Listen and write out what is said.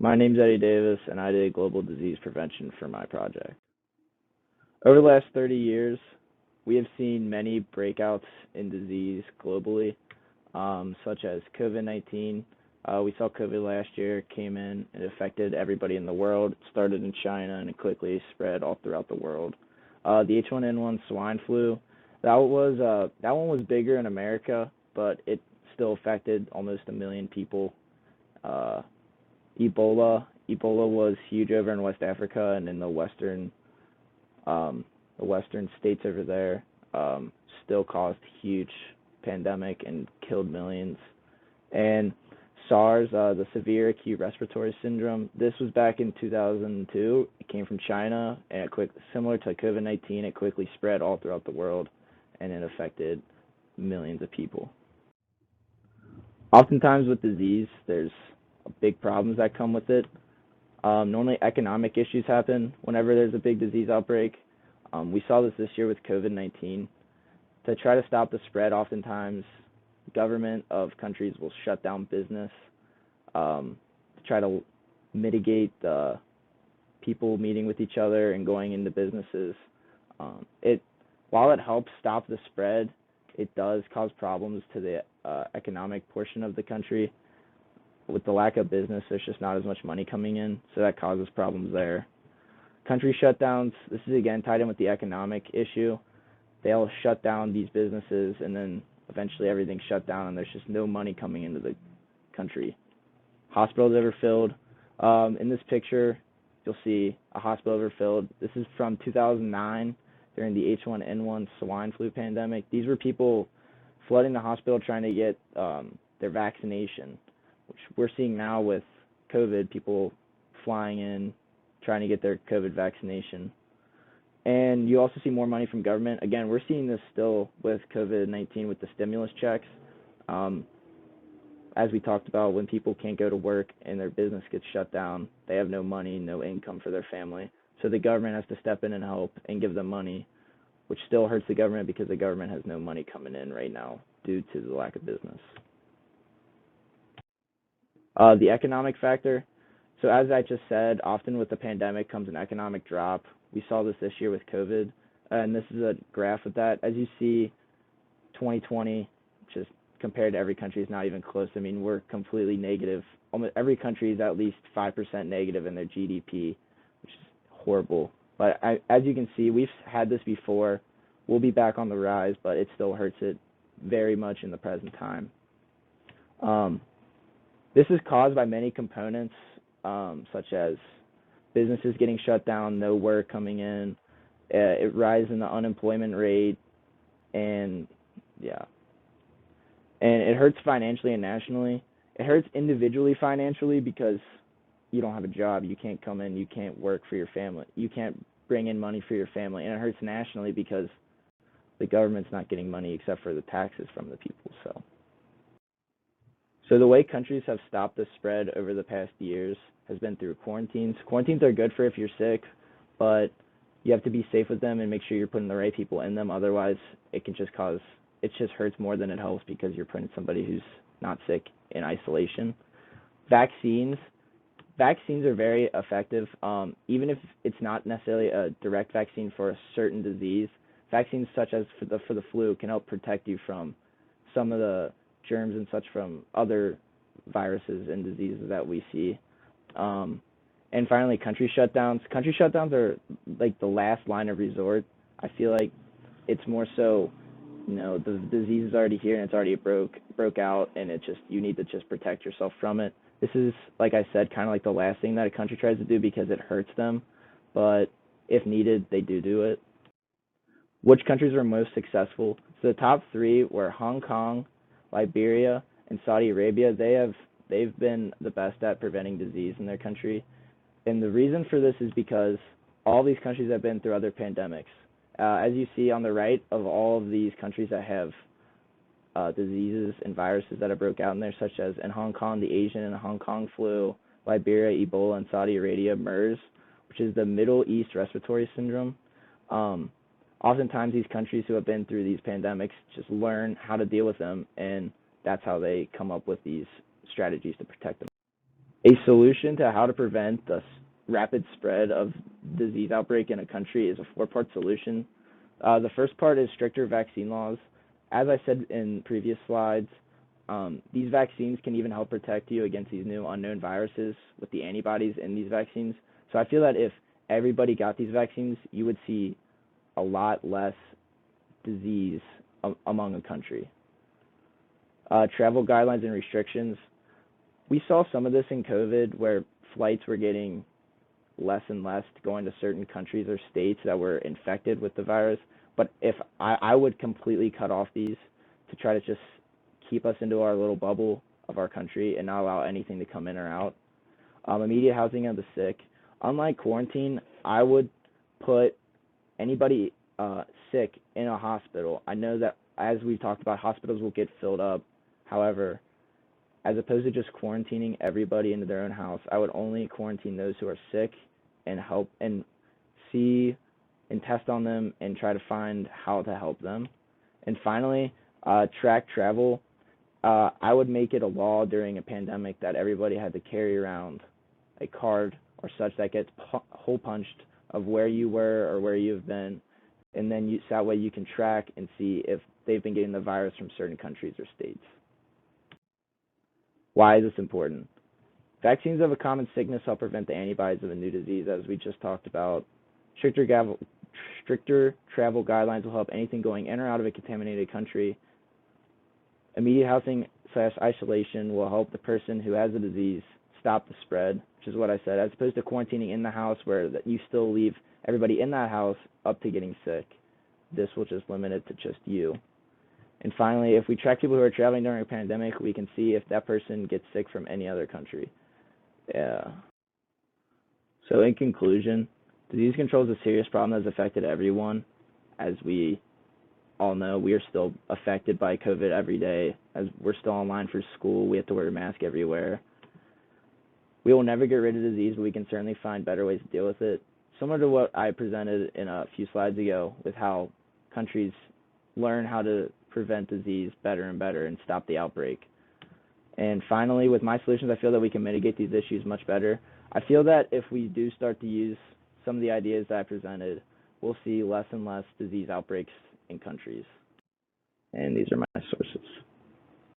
My name's Eddie Davis, and I did global disease prevention for my project. Over the last 30 years, we have seen many breakouts in disease globally, such as COVID-19. We saw COVID last year, came in, it affected everybody in the world. It started in China and it quickly spread all throughout the world. The H1N1 swine flu, that one was bigger in America, but it still affected almost a million people. Uh, Ebola was huge over in West Africa and in the western states over there. Still caused huge pandemic and killed millions. And SARS, the severe acute respiratory syndrome, this was back in 2002. It came from China, and similar to COVID-19, it quickly spread all throughout the world, and it affected millions of people. Oftentimes with disease, there's big problems that come with it. Normally, economic issues happen whenever there's a big disease outbreak. We saw this year with COVID-19. To try to stop the spread, oftentimes, government of countries will shut down business to try to mitigate the people meeting with each other and going into businesses. It While it helps stop the spread, it does cause problems to the economic portion of the country. With the lack of business, there's just not as much money coming in, so that causes problems there. Country shutdowns, this is again tied in with the economic issue. They'll shut down these businesses, and then eventually everything's shut down, and there's just no money coming into the country. Hospitals overfilled. In this picture, you'll see a hospital overfilled. This is from 2009 during the H1N1 swine flu pandemic. These were people flooding the hospital trying to get their vaccination, which we're seeing now with COVID, people flying in, trying to get their COVID vaccination. And you also see more money from government. Again, we're seeing this still with COVID-19 with the stimulus checks. As we talked about, when people can't go to work and their business gets shut down, they have no money, no income for their family. So the government has to step in and help and give them money, which still hurts the government because the government has no money coming in right now due to the lack of business. The economic factor. So as I just said, often with the pandemic comes an economic drop. We saw this year with COVID, and this is a graph of that. As you see, 2020, just compared to every country, is not even close. I mean, we're completely negative. Almost every country is at least 5% negative in their GDP, which is horrible. But as you can see, we've had this before. We'll be back on the rise, but it still hurts it very much in the present time. This is caused by many components, such as businesses getting shut down, no work coming in, it rise in the unemployment rate, and yeah. And it hurts financially and nationally. It hurts individually financially because you don't have a job, you can't come in, you can't work for your family, you can't bring in money for your family. And it hurts nationally because the government's not getting money except for the taxes from the people. So the way countries have stopped the spread over the past years has been through quarantines. Quarantines are good for if you're sick, but you have to be safe with them and make sure you're putting the right people in them. Otherwise, it just hurts more than it helps because you're putting somebody who's not sick in isolation. Vaccines. Vaccines are very effective. Even if it's not necessarily a direct vaccine for a certain disease, vaccines such as for the flu can help protect you from some of the germs and such from other viruses and diseases that we see. And finally, country shutdowns. Country shutdowns are like the last line of resort. I feel like it's more so, the disease is already here and it's already broke out, and you need to just protect yourself from it. This is, like I said, kind of like the last thing that a country tries to do because it hurts them, but if needed, they do it. Which countries were most successful? So the top three were Hong Kong, Liberia, and Saudi Arabia. They've been the best at preventing disease in their country. And the reason for this is because all these countries have been through other pandemics. As you see on the right of all of these countries that have diseases and viruses that have broke out in there, such as in Hong Kong, the Asian and Hong Kong flu, Liberia, Ebola, and Saudi Arabia, MERS, which is the Middle East Respiratory Syndrome. Oftentimes these countries who have been through these pandemics just learn how to deal with them, and that's how they come up with these strategies to protect them. A solution to how to prevent the rapid spread of disease outbreak in a country is a four-part solution. The first part is stricter vaccine laws. As I said in previous slides, these vaccines can even help protect you against these new unknown viruses with the antibodies in these vaccines. So I feel that if everybody got these vaccines, you would see a lot less disease among a country. Travel guidelines and restrictions. We saw some of this in COVID where flights were getting less and less going to certain countries or states that were infected with the virus. But if I would completely cut off these to try to just keep us into our little bubble of our country and not allow anything to come in or out. Immediate housing of the sick. Unlike quarantine, I would put anybody sick in a hospital. I know that as we've talked about, hospitals will get filled up. However, as opposed to just quarantining everybody into their own house, I would only quarantine those who are sick and help and see and test on them and try to find how to help them. And finally, track travel. I would make it a law during a pandemic that everybody had to carry around a card or such that gets hole punched of where you were or where you've been, and then so that way you can track and see if they've been getting the virus from certain countries or states. Why is this important? Vaccines of a common sickness help prevent the antibodies of a new disease, as we just talked about. Stricter travel guidelines will help anything going in or out of a contaminated country. Immediate housing/isolation will help the person who has the disease stop the spread, which is what I said, as opposed to quarantining in the house where you still leave everybody in that house up to getting sick. This will just limit it to just you. And finally, if we track people who are traveling during a pandemic, we can see if that person gets sick from any other country. Yeah. So in conclusion, disease control is a serious problem that has affected everyone. As we all know, we are still affected by COVID every day. As we're still online for school, we have to wear a mask everywhere. We will never get rid of disease, but we can certainly find better ways to deal with it. Similar to what I presented in a few slides ago with how countries learn how to prevent disease better and better and stop the outbreak. And finally, with my solutions, I feel that we can mitigate these issues much better. I feel that if we do start to use some of the ideas that I presented, we'll see less and less disease outbreaks in countries. And these are my sources.